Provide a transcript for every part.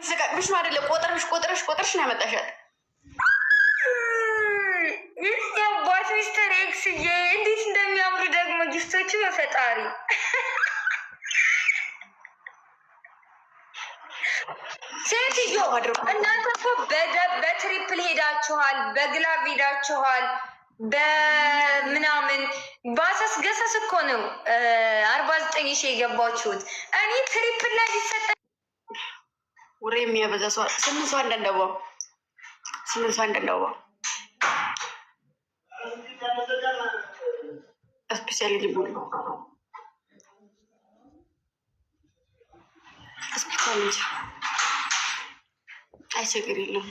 ዘቃቅብሽ ነው አይደለ? ቆጥረሽ ነው ያመጣሻት። ያባት ሚስተር ኤክስዬ እንዴት እንደሚያምሩ ደግሞ ጊፍቶቹ በፈጣሪ ሴትዮ እናንተ እኮ በትሪፕል ሄዳችኋል፣ በግላብ ሄዳችኋል፣ በምናምን ባሰስ ገሰስ እኮ ነው 49 ሺህ የገባችሁት። እኔ ትሪፕል ላይ ሊሰጠ ወሬ የሚያበዛ ሰው ስምንት ሰው እንደንደባው ስፔሻሊ ሊቡል ስፔሻሊ አይቸግር የለም።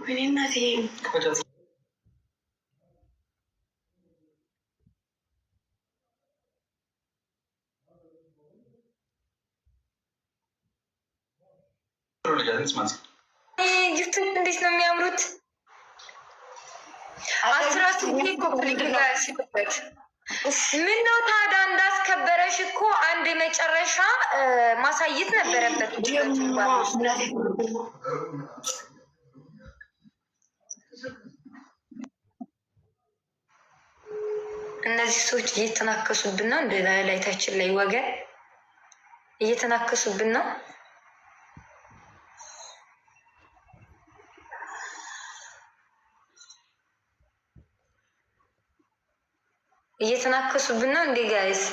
ወይኔ እናቴ ጊፍቶች እንዴት ነው የሚያምሩት! 18 ኮፕሊንግ ጋር ሲበት ምን ነው ታዲያ? እንዳስከበረሽ እኮ አንድ የመጨረሻ ማሳየት ነበረበት። እነዚህ ሰዎች እየተናከሱብን ነው። እንደ ላይታችን ላይ ወገን እየተናከሱብን ነው። እየተናከሱብን ነው እንዴ ጋይስ?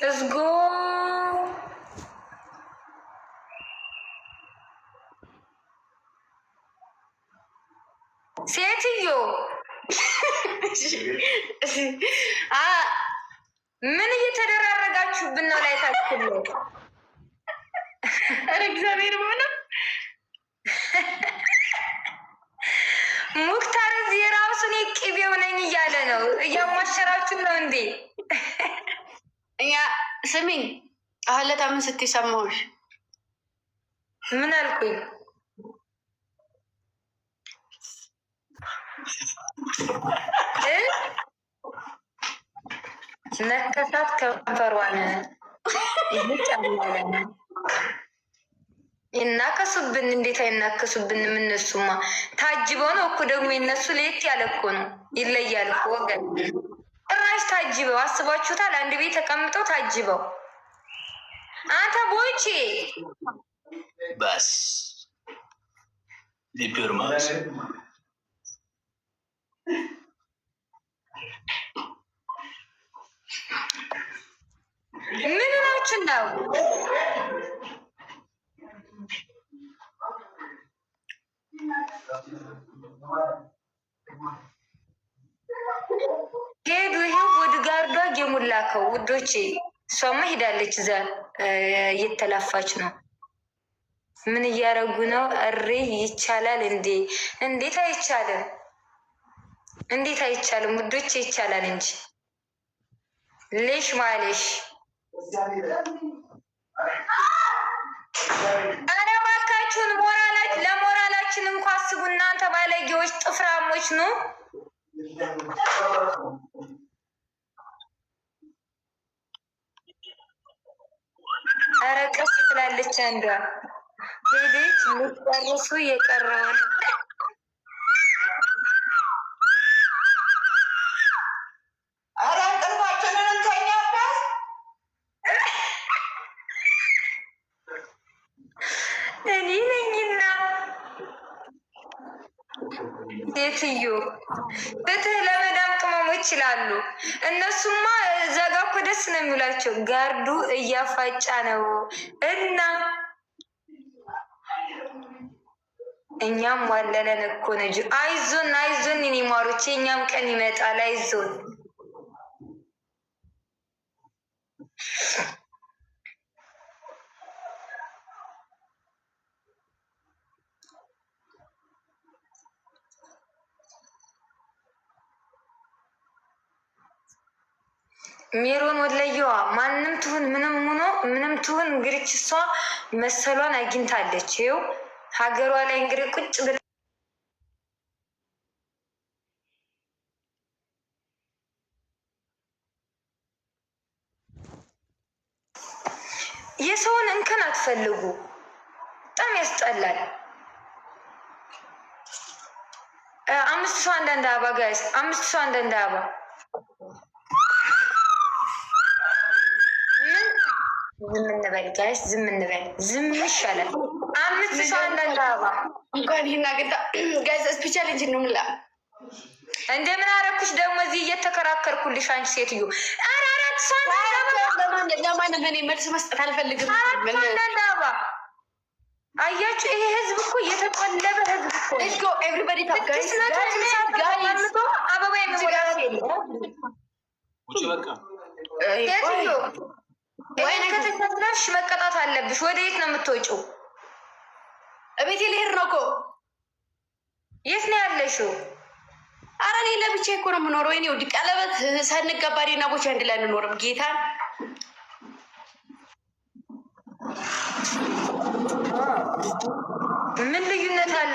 Let's go. ሴትዮ ምን እየተደራረጋችሁብን ነው? ላይታችን ነው። ኧረ እግዚአብሔር ሆነ ሙክታር እዚህ ራሱን ቅቤው ነኝ እያለ ነው። እያሟሸራችሁ ነው እንዴ? እኛ ስሚኝ፣ አህለታ ምን ስትይ ሰማሁሽ? ምን አልኩኝ? ነከሳት ከንፈሯን ይጫላለ ይናከሱብን። እንዴት አይናከሱብን? እነሱማ ታጅበው ነው እኮ። ደግሞ የነሱ ለየት ያለ እኮ ነው፣ ይለያል እኮ ወገን። ጭራሽ ታጅበው አስባችሁታል? አንድ ቤት ተቀምጠው ታጅበው። አንተ ቦይቼ በስ ሊፒርማስ ምን ናችሁ ነው? ሄዱ። ይሄው ቦድጋርዷ የሙላከው ውዶቼ፣ እሷማ ሄዳለች። እዛ እየተላፋች ነው። ምን እያረጉ ነው? እሬ ይቻላል እንዴ? እንዴት አይቻልም? እንዴት አይቻልም ውዶቼ? ይቻላል እንጂ ሌሽ ማሌሽ። ኧረ እባካችሁን ለሞራላችን እንኳ አስቡ እናንተ ባለጌዎች፣ ጥፍራሞች ነው። ኧረ ቀስ ትላለች አንዷ። ሄደች ልትጨርሱ የቀረውን ኧረ እንቅልፋችንን እንተኛበት። እኔ ነኝና ሴትዮ ፍትህ ለመዳም ቅመሞች ይችላሉ። እነሱማ እዛ ጋ እኮ ደስ ነው የሚላቸው። ጋርዱ እያፋጫ ነው እና እኛም ዋለለን እኮ ነጅ። አይዞን አይዞን የኔ ማሮች፣ የእኛም ቀን ይመጣል። አይዞን ሜሮን ወለየዋ ማንም ትሁን ምንም ትሁን እንግዲህ እሷ መሰሏን አግኝታለች። ይኸው ሀገሯ ላይ እንግዲህ ቁጭ ብላ የሰውን እንከን አትፈልጉ። በጣም ያስጠላል። 5 ሰው አንዳንድ አበባ ጋይስ፣ 5 ሰው አንዳንድ አበባ ዝም እንበል ጋይስ፣ ዝም እንበል። ዝም ይሻላል። 5 ሰው አንዳንድ አበባ እንኳን ይህና ገጣ ጋይስ ስፔሻል ነው ምላ እንደምን አረኩሽ ደግሞ እዚህ እየተከራከርኩልሽ አንቺ ሴትዮ። 4 ሰው ለማንም እኔ መልስ መስጠት አልፈልግም። 4 ሰው አንዳንድ አበባ አያችሁ፣ ይሄ ህዝብ እኮ እየተቆለበ ህዝብ እኮ ሌትስ ጎ ኤቭሪባዲ ታፕ ጋይስ አበባ የሚሞላት ሴትዮ ወይ ከተከታተልሽ መቀጣት አለብሽ። ወደ የት ነው የምትወጪው? እቤቴ ልሄድ ነው እኮ። የት ነው ያለሽው? ኧረ እኔ ለብቻዬ እኮ ነው የምኖረው። ወይኔ ውድ ቀለበት ሳንጋባ እኔና ቦቼ አንድ ላይ አንኖርም። ጌታን ምን ልዩነት አለ?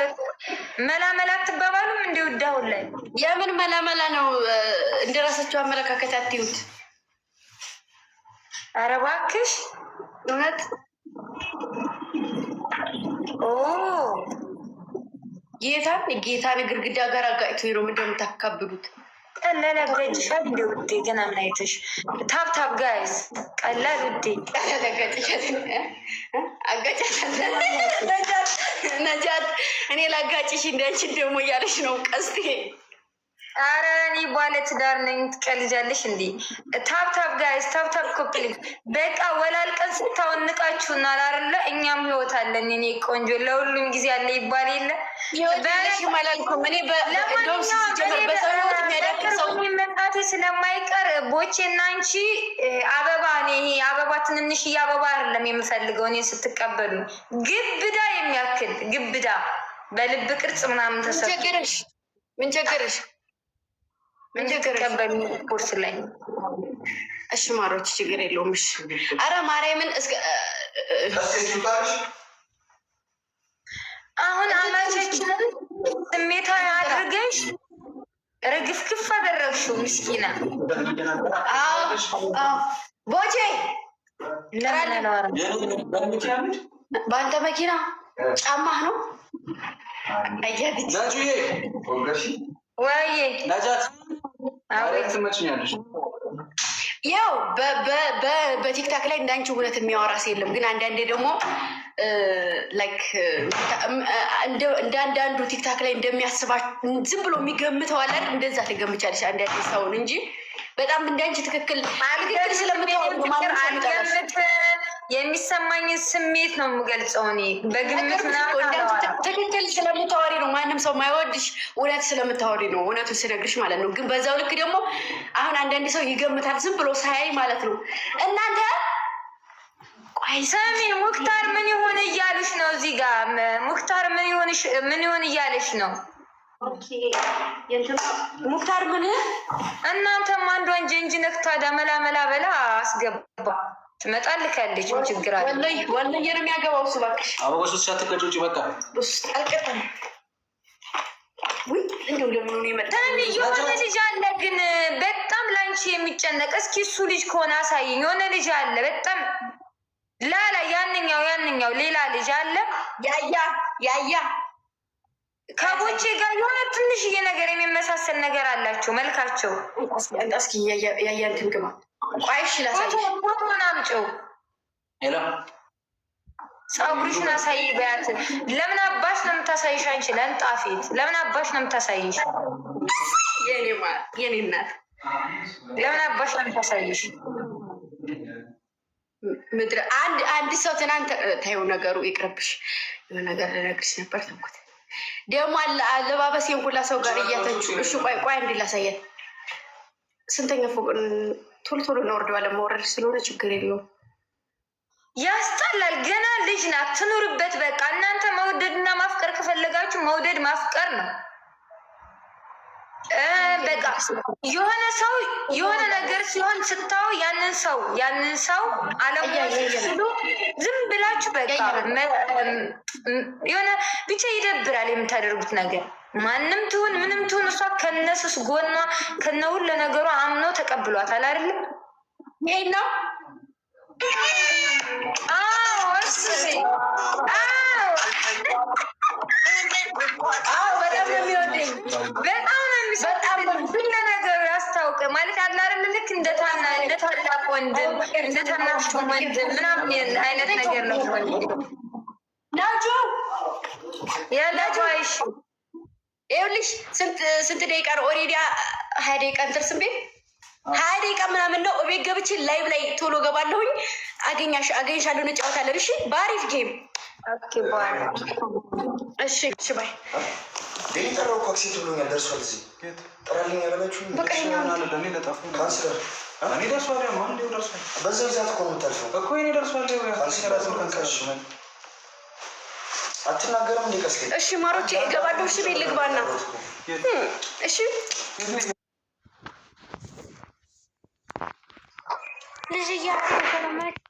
መላመላ አትባባሉም እንዴ? ውድ አሁን ላይ የምን መላመላ ነው? እንደራሳችሁ አመለካከት አትዩት። ኧረ እባክሽ እውነት ጌታን ግድግዳ ጋር አጋጭቶ ነው እንደምታካብዱት። ቀላል አጋጭሻል እንደ ውዴ። ገና ምን አይተሽ? ታፕ ጋይስ፣ ቀላል ውዴ። ቀላል አጋጭሻል። ነጃት እኔ ላጋጭሽ እንዳንቺን ደግሞ እያለሽ ነው ቀስቴ። ኧረ እኔ ባለ ትዳር ነኝ። ትቀልጃለሽ እንዴ? ታፕ ጋይስ፣ ታፕ ኮፕሊንግ። በቃ ወላልቀን ስታውን ንቃችሁና አይደለ? እኛም ህይወት አለን። እኔ ቆንጆ ለሁሉም ጊዜ አለ ይባል የለ መጣቴ ስለማይቀር ቦቼና አንቺ አበባ ይሄ አበባ ትንንሽዬ አበባ አይደለም የምፈልገው እኔ ስትቀበሉ ግብዳ የሚያክል ግብዳ በልብ ቅርጽ ምናምን ተሰጥቶሽ ምን ቸገረሽ? ምን ተቀበሉ ኮርስ ላይ እሺ ማሮች ችግር የለውም። እሺ አረ ማርያምን እስከ አሁን አማቾችን ስሜታዊ አድርገሽ ረግፍክፍ አደረግሽው። ምስኪና ቦቼ በአንተ መኪና ጫማህ ነው አያትች ወይ ትመችኛለሽ። ያው በቲክታክ ላይ እንዳንቺ እውነት የሚያወራ የለም። ግን አንዳንዴ ደግሞ ላይክ እንደ አንዳንዱ ቲክታክ ላይ እንደሚያስባ ዝም ብሎ የሚገምተው አለ አይደል? እንደዛ ትገምቻለሽ አንዳንዴ ሰውን እንጂ በጣም እንዳንቺ ትክክል የሚሰማኝን ስሜት ነው የምገልጸው። እኔ በግምት ትክክል ስለምታወሪ ነው። ማንም ሰው ማይወድሽ እውነት ስለምታወሪ ነው። እውነቱን ስነግርሽ ማለት ነው። ግን በዛው ልክ ደግሞ አሁን አንዳንድ ሰው ይገምታል ዝም ብሎ ሳያይ ማለት ነው። እናንተ ቆይ ሰሚ ሙክታር ምን ይሆን እያሉሽ ነው? እዚህ ጋር ሙክታር ምን ይሆን እያለሽ ነው? ሙክታር ምን እናንተም አንዷን ጀንጅ ነክታ መላ በላ አስገባ ትመጣልካለች። ምን ችግር አለ? ወላሂ ነው የሚያገባው እሱ። እባክሽ አበባሽ ውስጥ ሳትቀጭ ውጪ በቃ ውስጥ አልቀጠም። ወይ እንደው ለምን ነው የመጣ? የሆነ ልጅ አለ ግን በጣም ላንቺ የሚጨነቅ። እስኪ እሱ ልጅ ከሆነ አሳይኝ። የሆነ ልጅ አለ በጣም ላላ ያንኛው ሌላ ልጅ አለ ያያ ከቦቼ ጋር የሆነ ትንሽዬ ነገር የሚመሳሰል ነገር አላቸው መልካቸው። እስኪ ያያን ትንግባ ቋይሽ ላሳይ ፎቶን አምጪው። ሄሎ ፀጉርሽን አሳይ በያት። ለምን አባሽ ነው የምታሳይሽ? አንቺ ለንጣፊት ለምን አባሽ ነው የምታሳይሽ? የኔ እናት ለምን አባሽ ነው የምታሳይሽ? ምድር አንድ ሰው ትናንት ታየው ነገሩ ይቅርብሽ። የሆነ ነገር ልነግርሽ ነበር ተንኩት። ደግሞ አለባበሴን ሁላ ሰው ጋር እያተቹ። እሺ ቆይ እንዲ ላሳያል። ስንተኛ ፎቅ? ቶሎ እንወርደዋለን። መውረድ ስለሆነ ችግር የለውም። ያስጠላል። ገና ልጅ ናት፣ ትኑርበት። በቃ እናንተ መውደድና ማፍቀር ከፈለጋችሁ መውደድ ማፍቀር ነው። በቃ የሆነ ሰው የሆነ ነገር ሲሆን ስታው ያንን ሰው አለሙሉ ዝም ብላችሁ በቃ የሆነ ብቻ ይደብራል የምታደርጉት ነገር። ማንም ትሁን ምንም ትሁን እሷ ከነሱስ ጎኗ ከነሁሉ ለነገሩ አምኖ ተቀብሏታል አይደለም? ይሄ ነው በጣም ነው የሚወደኝ። በጣም ነው የሚሰጣው። ሁሉ ነገሩ ያስታውቅ ማለት አለ አይደል? ልክ እንደ ታላቅ ወንድም እንደ ታናሽ ወንድም ምናምን አይነት ነገር ነው። ናጆ ያላጆይሽ ይኸውልሽ ስንት ደቂቃ ነው? ኦሬዲ 20 ደቂቃ እንትርስም ቤት 20 ደቂቃ ምናምን ነው። እቤት ገብቼ ላይቭ ላይ ቶሎ ገባለሁኝ። አገኝሻለሁ፣ እንጫወታለን። እሺ በአሪፍ ጌም። ኦኬ ባይ። እሺ ባይ። ጠራው እኮ አክሴፕት ብሎኛል። ደርሷል። እዚህ ጥራልኝ ያላችሁ በቀኛ ለኔ ለጣፉ ካንስለር እኔ ደርሷል። ማን ነው ደርሷል? በዛ ብዛት እኮ ነው የምታልፈው እኮ እኔ ደርሷል። አትናገርም እንዴ? ቀስቴ እሺ ማሮቼ እገባለሁ። እሺ ቤት ልግባና እሺ ልጅ እያለ